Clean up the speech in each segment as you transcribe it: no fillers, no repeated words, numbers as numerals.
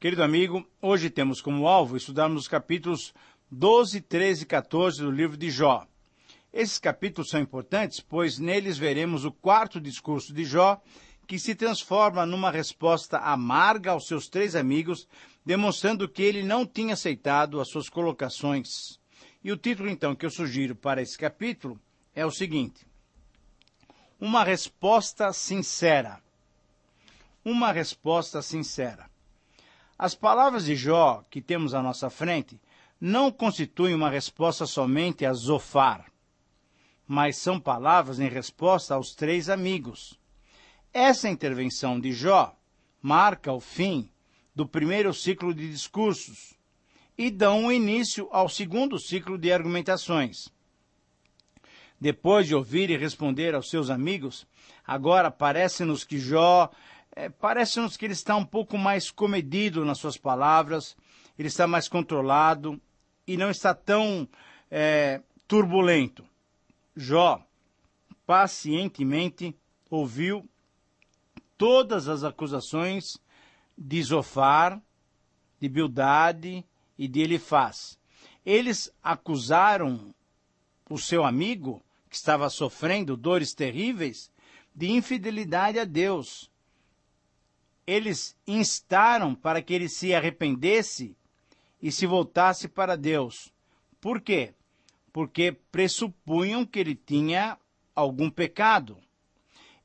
Querido amigo, hoje temos como alvo estudarmos os capítulos 12, 13 e 14 do livro de Jó. Esses capítulos são importantes, pois neles veremos o quarto discurso de Jó, que se transforma numa resposta amarga aos seus três amigos, demonstrando que ele não tinha aceitado as suas colocações. E o título, então, que eu sugiro para esse capítulo é o seguinte: Uma resposta sincera. Uma resposta sincera. As palavras de Jó que temos à nossa frente não constituem uma resposta somente a Zofar, mas são palavras em resposta aos três amigos. Essa intervenção de Jó marca o fim do primeiro ciclo de discursos e dão início ao segundo ciclo de argumentações. Depois de ouvir e responder aos seus amigos, agora parece-nos que ele está um pouco mais comedido nas suas palavras, ele está mais controlado e não está tão turbulento. Jó pacientemente ouviu todas as acusações de Zofar, de Bildade e de Elifaz. Eles acusaram o seu amigo, que estava sofrendo dores terríveis, de infidelidade a Deus. Eles instaram para que ele se arrependesse e se voltasse para Deus. Por quê? Porque pressupunham que ele tinha algum pecado.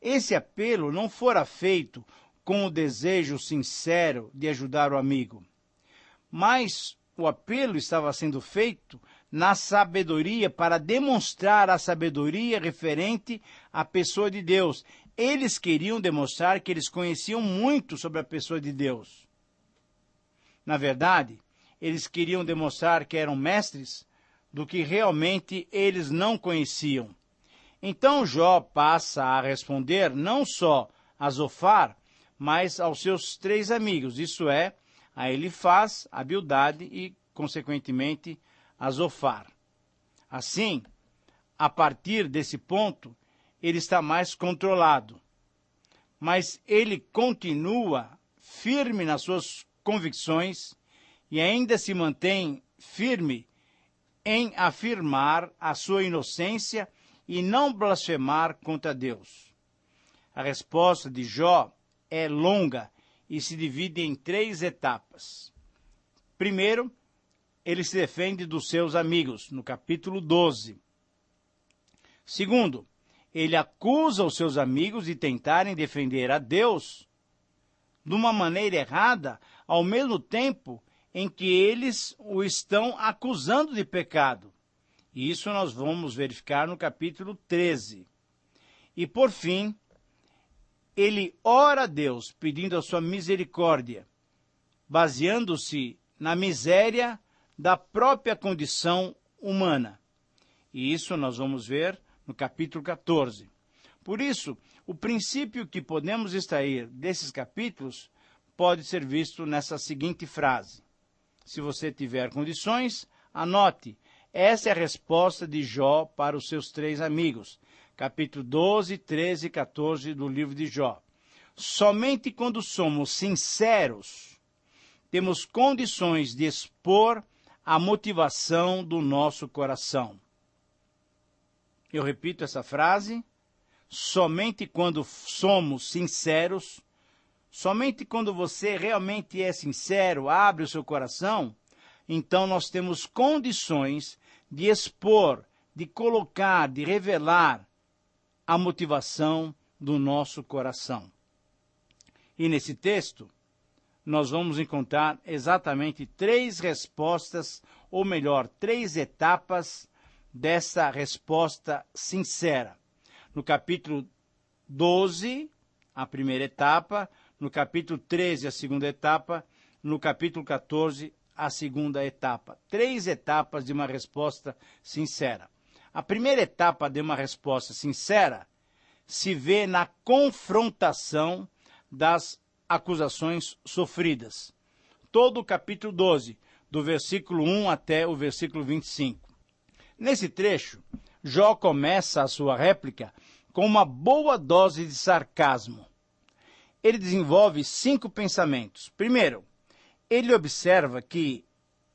Esse apelo não fora feito com o desejo sincero de ajudar o amigo, mas o apelo estava sendo feito na sabedoria, para demonstrar a sabedoria referente à pessoa de Deus. Eles queriam demonstrar que eles conheciam muito sobre a pessoa de Deus. Na verdade, eles queriam demonstrar que eram mestres do que realmente eles não conheciam. Então Jó passa a responder não só a Zofar, mas aos seus três amigos, isso é, a Elifaz, a Bildade e, consequentemente, a Zofar. Assim, a partir desse ponto, ele está mais controlado. Mas ele continua firme nas suas convicções e ainda se mantém firme em afirmar a sua inocência e não blasfemar contra Deus. A resposta de Jó é longa e se divide em três etapas. Primeiro, ele se defende dos seus amigos, no capítulo 12. Segundo, ele acusa os seus amigos de tentarem defender a Deus de uma maneira errada, ao mesmo tempo em que eles o estão acusando de pecado. E isso nós vamos verificar no capítulo 13. E, por fim, ele ora a Deus, pedindo a sua misericórdia, baseando-se na miséria da própria condição humana. E isso nós vamos ver no capítulo 14. Por isso, o princípio que podemos extrair desses capítulos pode ser visto nessa seguinte frase. Se você tiver condições, anote. Essa é a resposta de Jó para os seus três amigos. Capítulo 12, 13 e 14 do livro de Jó. Somente quando somos sinceros, temos condições de expor a motivação do nosso coração. Eu repito essa frase. Somente quando somos sinceros, somente quando você realmente é sincero, abre o seu coração, então nós temos condições de expor, de colocar, de revelar a motivação do nosso coração. E nesse texto, nós vamos encontrar exatamente três respostas, ou melhor, três etapas dessa resposta sincera. No capítulo 12, a primeira etapa, no capítulo 13, a segunda etapa, no capítulo 14, a segunda etapa. Três etapas de uma resposta sincera. A primeira etapa de uma resposta sincera se vê na confrontação das acusações sofridas. Todo o capítulo 12, do versículo 1 até o versículo 25. Nesse trecho, Jó começa a sua réplica com uma boa dose de sarcasmo. Ele desenvolve 5 pensamentos. Primeiro, ele observa que,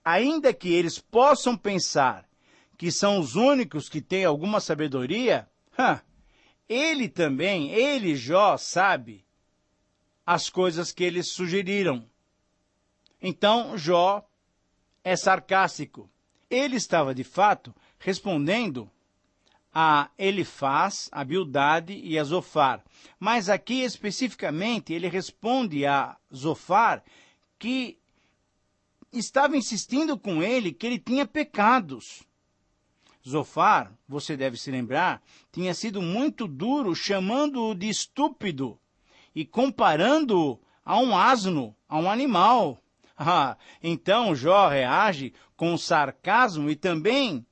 ainda que eles possam pensar que são os únicos que têm alguma sabedoria, ele, Jó, sabe as coisas que eles sugeriram. Então, Jó é sarcástico. Ele estava, de fato, respondendo a Elifaz, a Bildade e a Zofar. Mas aqui, especificamente, ele responde a Zofar que estava insistindo com ele que ele tinha pecados. Zofar, você deve se lembrar, tinha sido muito duro chamando-o de estúpido e comparando-o a um asno, a um animal. Então Jó reage com sarcasmo e também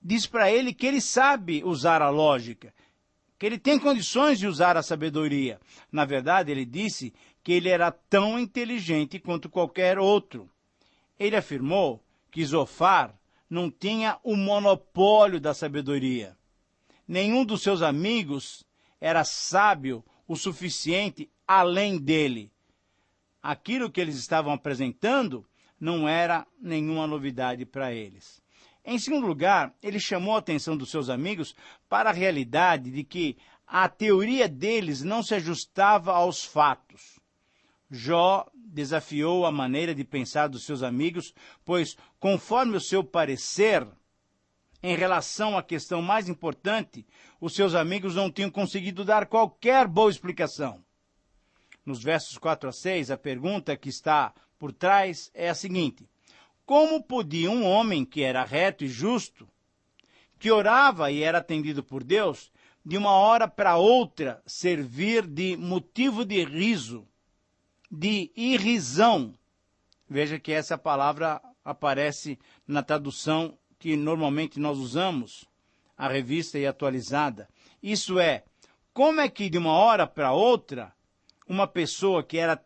diz para ele que ele sabe usar a lógica, que ele tem condições de usar a sabedoria. Na verdade, ele disse que ele era tão inteligente quanto qualquer outro. Ele afirmou que Zofar não tinha o monopólio da sabedoria. Nenhum dos seus amigos era sábio o suficiente além dele. Aquilo que eles estavam apresentando não era nenhuma novidade para eles. Em segundo lugar, ele chamou a atenção dos seus amigos para a realidade de que a teoria deles não se ajustava aos fatos. Jó desafiou a maneira de pensar dos seus amigos, pois, conforme o seu parecer, em relação à questão mais importante, os seus amigos não tinham conseguido dar qualquer boa explicação. Nos versos 4 a 6, a pergunta que está por trás é a seguinte: como podia um homem que era reto e justo, que orava e era atendido por Deus, de uma hora para outra servir de motivo de riso, de irrisão? Veja que essa palavra aparece na tradução que normalmente nós usamos, a Revista e Atualizada. Isso é, como é que de uma hora para outra, uma pessoa que era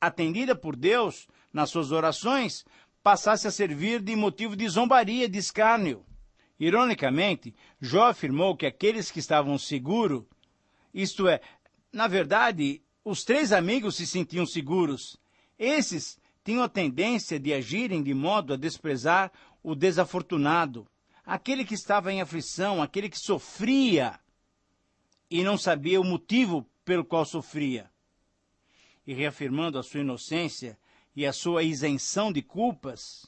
atendida por Deus nas suas orações, passasse a servir de motivo de zombaria, de escárnio? Ironicamente, Jó afirmou que aqueles que estavam seguros, isto é, na verdade, os três amigos se sentiam seguros. Esses tinham a tendência de agirem de modo a desprezar o desafortunado, aquele que estava em aflição, aquele que sofria e não sabia o motivo pelo qual sofria. E reafirmando a sua inocência e a sua isenção de culpas,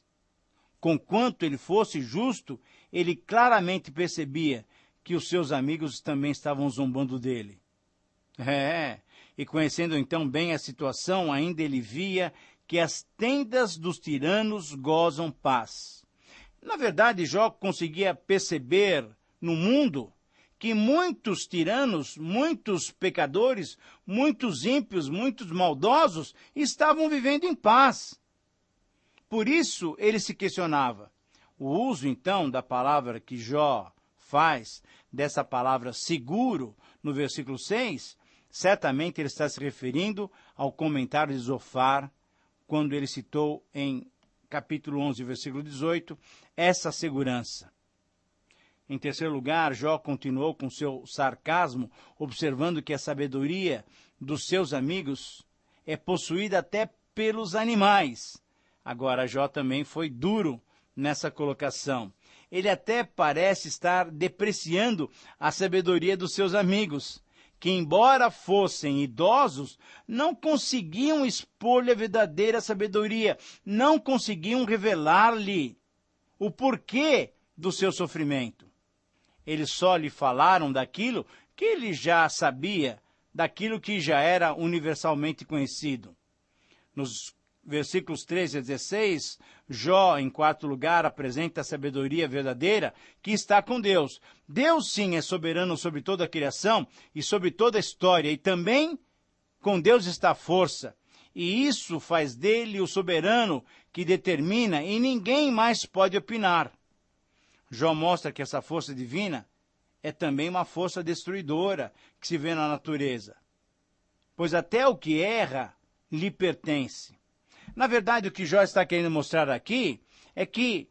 conquanto ele fosse justo, ele claramente percebia que os seus amigos também estavam zombando dele. E conhecendo então bem a situação, ainda ele via que as tendas dos tiranos gozam paz. Na verdade, Jó conseguia perceber no mundo que muitos tiranos, muitos pecadores, muitos ímpios, muitos maldosos estavam vivendo em paz. Por isso ele se questionava. O uso então da palavra que Jó faz, dessa palavra seguro, no versículo 6, certamente ele está se referindo ao comentário de Zofar, quando ele citou em capítulo 11, versículo 18, essa segurança. Em terceiro lugar, Jó continuou com seu sarcasmo, observando que a sabedoria dos seus amigos é possuída até pelos animais. Agora, Jó também foi duro nessa colocação. Ele até parece estar depreciando a sabedoria dos seus amigos, que, embora fossem idosos, não conseguiam expor-lhe a verdadeira sabedoria, não conseguiam revelar-lhe o porquê do seu sofrimento. Eles só lhe falaram daquilo que ele já sabia, daquilo que já era universalmente conhecido. Nos versículos 13 a 16, Jó, em quarto lugar, apresenta a sabedoria verdadeira que está com Deus. Deus, sim, é soberano sobre toda a criação e sobre toda a história, e também com Deus está a força. E isso faz dele o soberano que determina, e ninguém mais pode opinar. Jó mostra que essa força divina é também uma força destruidora que se vê na natureza, pois até o que erra lhe pertence. Na verdade, o que Jó está querendo mostrar aqui é que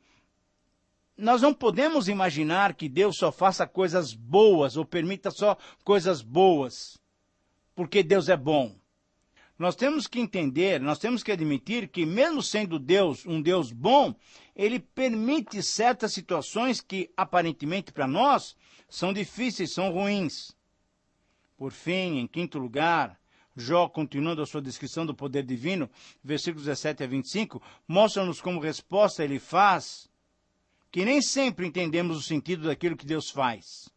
nós não podemos imaginar que Deus só faça coisas boas ou permita só coisas boas, porque Deus é bom. Nós temos que entender, nós temos que admitir que mesmo sendo Deus um Deus bom, ele permite certas situações que aparentemente para nós são difíceis, são ruins. Por fim, em quinto lugar, Jó, continuando a sua descrição do poder divino, versículos 17 a 25, mostra-nos como resposta ele faz que nem sempre entendemos o sentido daquilo que Deus faz.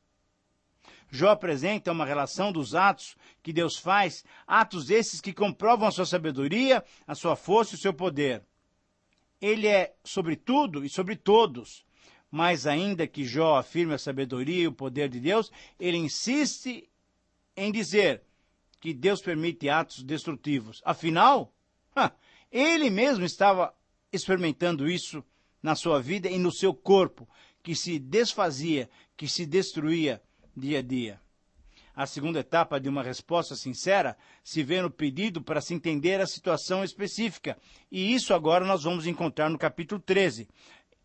Jó apresenta uma relação dos atos que Deus faz, atos esses que comprovam a sua sabedoria, a sua força e o seu poder. Ele é sobre tudo e sobre todos, mas ainda que Jó afirme a sabedoria e o poder de Deus, ele insiste em dizer que Deus permite atos destrutivos. Afinal, ele mesmo estava experimentando isso na sua vida e no seu corpo, que se desfazia, que se destruía dia a dia. A segunda etapa de uma resposta sincera se vê no pedido para se entender a situação específica. E isso agora nós vamos encontrar no capítulo 13.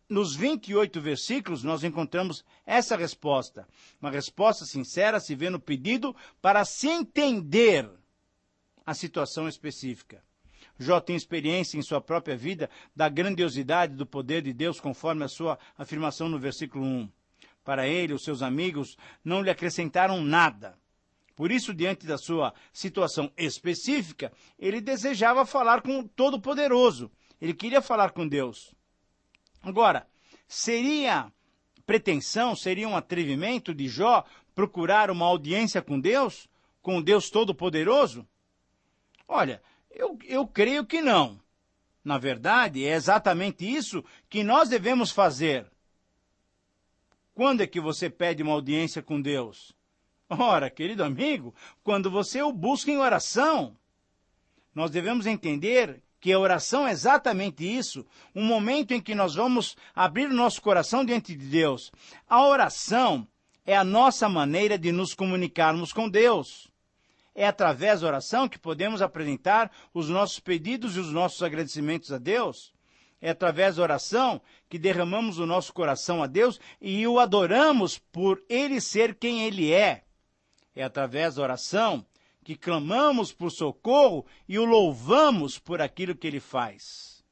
Nos 28 versículos nós encontramos essa resposta. Uma resposta sincera se vê no pedido para se entender a situação específica. Jó tem experiência em sua própria vida da grandiosidade do poder de Deus, conforme a sua afirmação no versículo 1. Para ele, os seus amigos não lhe acrescentaram nada. Por isso, diante da sua situação específica, ele desejava falar com o Todo-Poderoso. Ele queria falar com Deus. Agora, seria pretensão, seria um atrevimento de Jó procurar uma audiência com o Deus Todo-Poderoso? Olha, eu creio que não. Na verdade, é exatamente isso que nós devemos fazer. Quando é que você pede uma audiência com Deus? Ora, querido amigo, quando você o busca em oração. Nós devemos entender que a oração é exatamente isso, um momento em que nós vamos abrir o nosso coração diante de Deus. A oração é a nossa maneira de nos comunicarmos com Deus. É através da oração que podemos apresentar os nossos pedidos e os nossos agradecimentos a Deus. É através da oração que derramamos o nosso coração a Deus e o adoramos por Ele ser quem Ele é. É através da oração que clamamos por socorro e o louvamos por aquilo que Ele faz.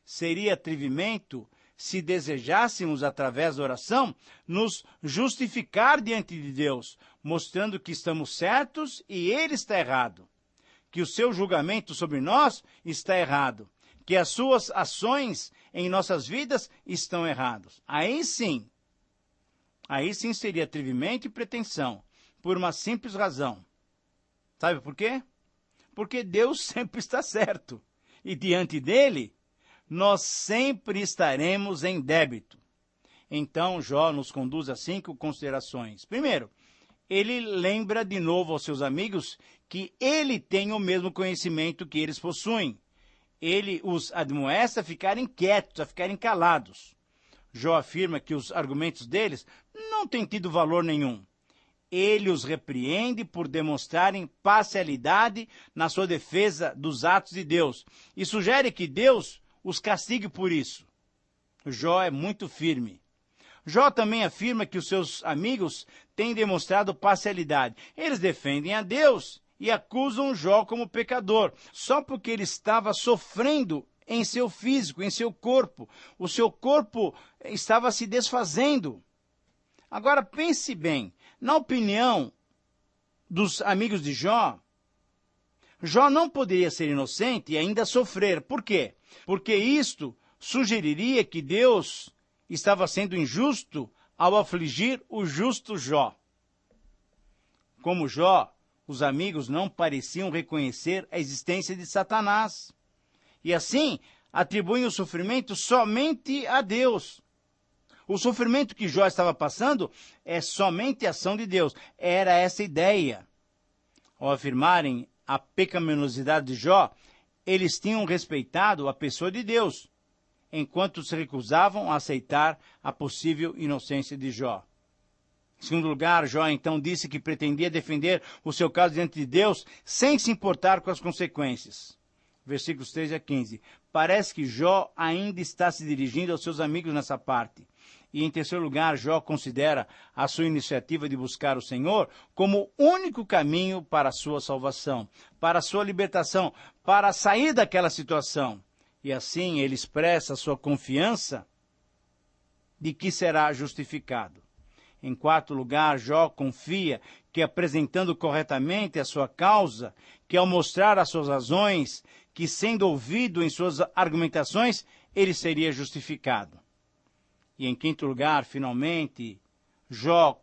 Seria atrevimento se desejássemos, através da oração, nos justificar diante de Deus, mostrando que estamos certos e Ele está errado, que o seu julgamento sobre nós está errado, que as suas ações em nossas vidas estão erradas. Aí sim seria atrevimento e pretensão, por uma simples razão. Sabe por quê? Porque Deus sempre está certo, e diante dele, nós sempre estaremos em débito. Então, Jó nos conduz a 5 considerações. Primeiro, ele lembra de novo aos seus amigos que ele tem o mesmo conhecimento que eles possuem. Ele os admoesta a ficarem quietos, a ficarem calados. Jó afirma que os argumentos deles não têm tido valor nenhum. Ele os repreende por demonstrarem parcialidade na sua defesa dos atos de Deus e sugere que Deus os castigue por isso. Jó é muito firme. Jó também afirma que os seus amigos têm demonstrado parcialidade. Eles defendem a Deus e acusam Jó como pecador, só porque ele estava sofrendo em seu físico, em seu corpo. O seu corpo estava se desfazendo. Agora pense bem, na opinião dos amigos de Jó, Jó não poderia ser inocente e ainda sofrer. Por quê? Porque isto sugeriria que Deus estava sendo injusto ao afligir o justo Jó. Como Jó, os amigos não pareciam reconhecer a existência de Satanás. E assim, atribuem o sofrimento somente a Deus. O sofrimento que Jó estava passando é somente ação de Deus. Era essa a ideia. Ao afirmarem a pecaminosidade de Jó, eles tinham respeitado a pessoa de Deus, enquanto se recusavam a aceitar a possível inocência de Jó. Em segundo lugar, Jó então disse que pretendia defender o seu caso diante de Deus sem se importar com as consequências. Versículos 13 a 15. Parece que Jó ainda está se dirigindo aos seus amigos nessa parte. E, em terceiro lugar, Jó considera a sua iniciativa de buscar o Senhor como o único caminho para a sua salvação, para a sua libertação, para sair daquela situação. E assim ele expressa a sua confiança de que será justificado. Em quarto lugar, Jó confia que, apresentando corretamente a sua causa, que ao mostrar as suas razões, que sendo ouvido em suas argumentações, ele seria justificado. E em quinto lugar, finalmente, Jó,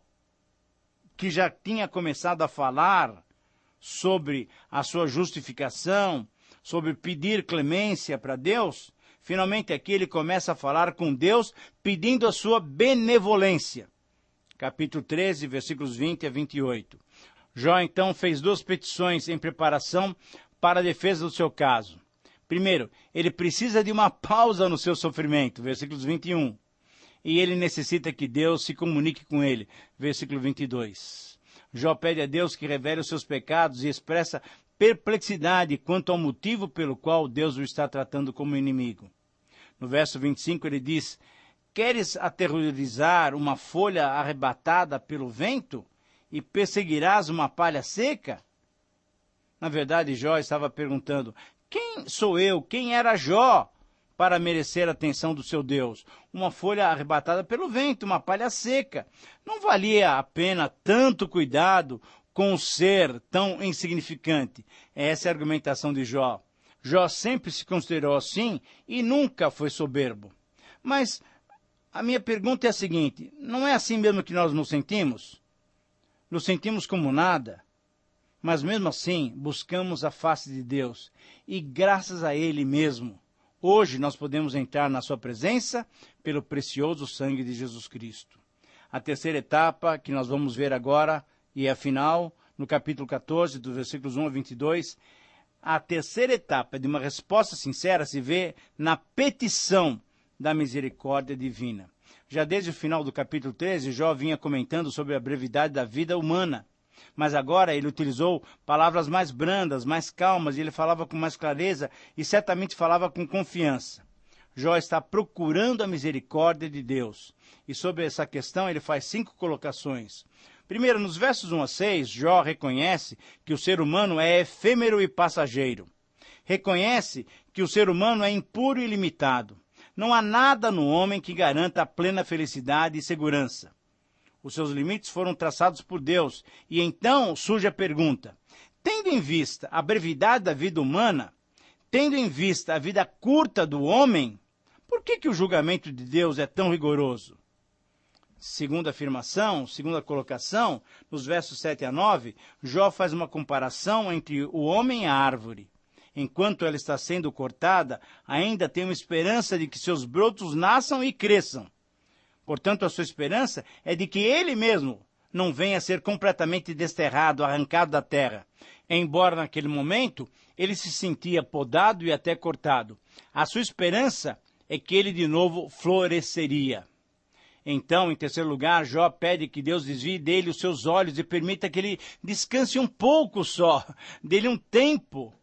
que já tinha começado a falar sobre a sua justificação, sobre pedir clemência para Deus, finalmente aqui ele começa a falar com Deus pedindo a sua benevolência. Capítulo 13, versículos 20 a 28. Jó então fez duas petições em preparação para a defesa do seu caso. Primeiro, ele precisa de uma pausa no seu sofrimento, versículos 21. E ele necessita que Deus se comunique com ele, versículo 22. Jó pede a Deus que revele os seus pecados e expressa perplexidade quanto ao motivo pelo qual Deus o está tratando como inimigo. No verso 25 ele diz: queres aterrorizar uma folha arrebatada pelo vento e perseguirás uma palha seca? Na verdade, Jó estava perguntando: quem sou eu, quem era Jó, para merecer a atenção do seu Deus? Uma folha arrebatada pelo vento, uma palha seca. Não valia a pena tanto cuidado com um ser tão insignificante? Essa é a argumentação de Jó. Jó sempre se considerou assim e nunca foi soberbo. Mas a minha pergunta é a seguinte: não é assim mesmo que nós nos sentimos? Nos sentimos como nada, mas mesmo assim buscamos a face de Deus e graças a Ele mesmo, hoje nós podemos entrar na sua presença pelo precioso sangue de Jesus Cristo. A terceira etapa que nós vamos ver agora, e afinal, no capítulo 14, dos versículos 1 a 22, a terceira etapa de uma resposta sincera se vê na petição da misericórdia divina. Já desde o final do capítulo 13, Jó vinha comentando sobre a brevidade da vida humana. Mas agora ele utilizou palavras mais brandas, mais calmas, e ele falava com mais clareza e certamente falava com confiança. Jó está procurando a misericórdia de Deus. E sobre essa questão ele faz 5 colocações. Primeiro, nos versos 1 a 6, Jó reconhece que o ser humano é efêmero e passageiro. Reconhece que o ser humano é impuro e limitado. Não há nada no homem que garanta a plena felicidade e segurança. Os seus limites foram traçados por Deus. E então surge a pergunta: tendo em vista a brevidade da vida humana, tendo em vista a vida curta do homem, por que o julgamento de Deus é tão rigoroso? Segunda afirmação, segunda colocação, nos versos 7 a 9, Jó faz uma comparação entre o homem e a árvore. Enquanto ela está sendo cortada, ainda tem uma esperança de que seus brotos nasçam e cresçam. Portanto, a sua esperança é de que ele mesmo não venha a ser completamente desterrado, arrancado da terra. Embora naquele momento ele se sentia podado e até cortado. A sua esperança é que ele de novo floresceria. Então, em terceiro lugar, Jó pede que Deus desvie dele os seus olhos e permita que ele descanse um pouco só, dele um tempo,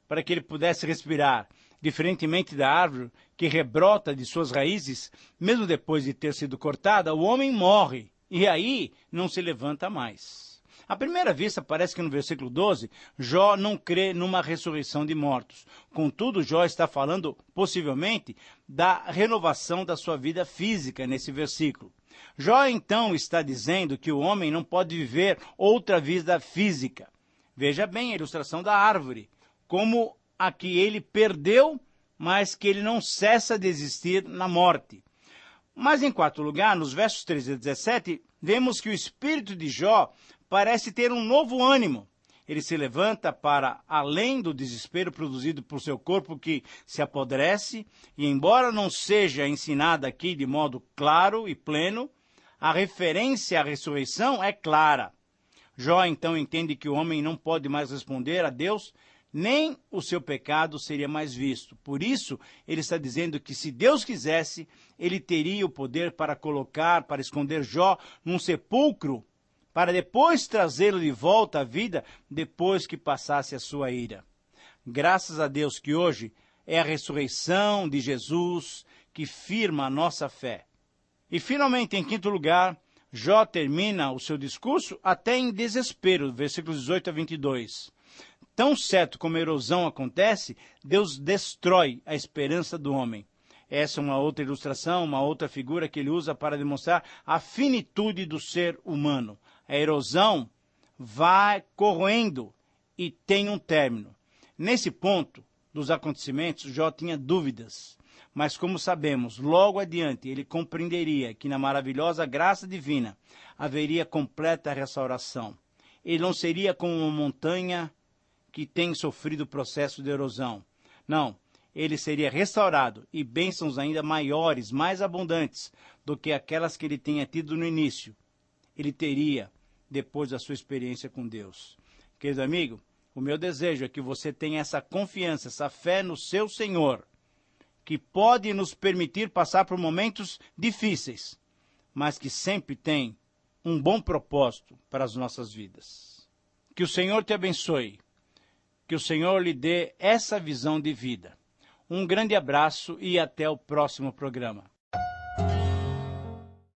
para que ele pudesse respirar. Diferentemente da árvore que rebrota de suas raízes, mesmo depois de ter sido cortada, o homem morre e aí não se levanta mais. À primeira vista, parece que no versículo 12, Jó não crê numa ressurreição de mortos. Contudo, Jó está falando, possivelmente, da renovação da sua vida física nesse versículo. Jó, então, está dizendo que o homem não pode viver outra vida física. Veja bem a ilustração da árvore, como a que ele perdeu, mas que ele não cessa de existir na morte. Mas, em quarto lugar, nos versos 13 a 17, vemos que o espírito de Jó parece ter um novo ânimo. Ele se levanta para além do desespero produzido por seu corpo que se apodrece, e embora não seja ensinada aqui de modo claro e pleno, a referência à ressurreição é clara. Jó então entende que o homem não pode mais responder a Deus, nem o seu pecado seria mais visto. Por isso, ele está dizendo que se Deus quisesse, ele teria o poder para esconder Jó num sepulcro, para depois trazê-lo de volta à vida, depois que passasse a sua ira. Graças a Deus que hoje é a ressurreição de Jesus que firma a nossa fé. E finalmente, em quinto lugar, Jó termina o seu discurso até em desespero, versículos 18 a 22. Tão certo como a erosão acontece, Deus destrói a esperança do homem. Essa é uma outra ilustração, uma outra figura que ele usa para demonstrar a finitude do ser humano. A erosão vai corroendo e tem um término. Nesse ponto dos acontecimentos, Jó tinha dúvidas. Mas como sabemos, logo adiante ele compreenderia que na maravilhosa graça divina haveria completa restauração. Ele não seria como uma montanha que tem sofrido o processo de erosão. Não, ele seria restaurado e bênçãos ainda maiores, mais abundantes do que aquelas que ele tinha tido no início. Ele teria depois da sua experiência com Deus. Querido amigo, o meu desejo é que você tenha essa confiança, essa fé no seu Senhor, que pode nos permitir passar por momentos difíceis, mas que sempre tem um bom propósito para as nossas vidas. Que o Senhor te abençoe, que o Senhor lhe dê essa visão de vida. Um grande abraço e até o próximo programa.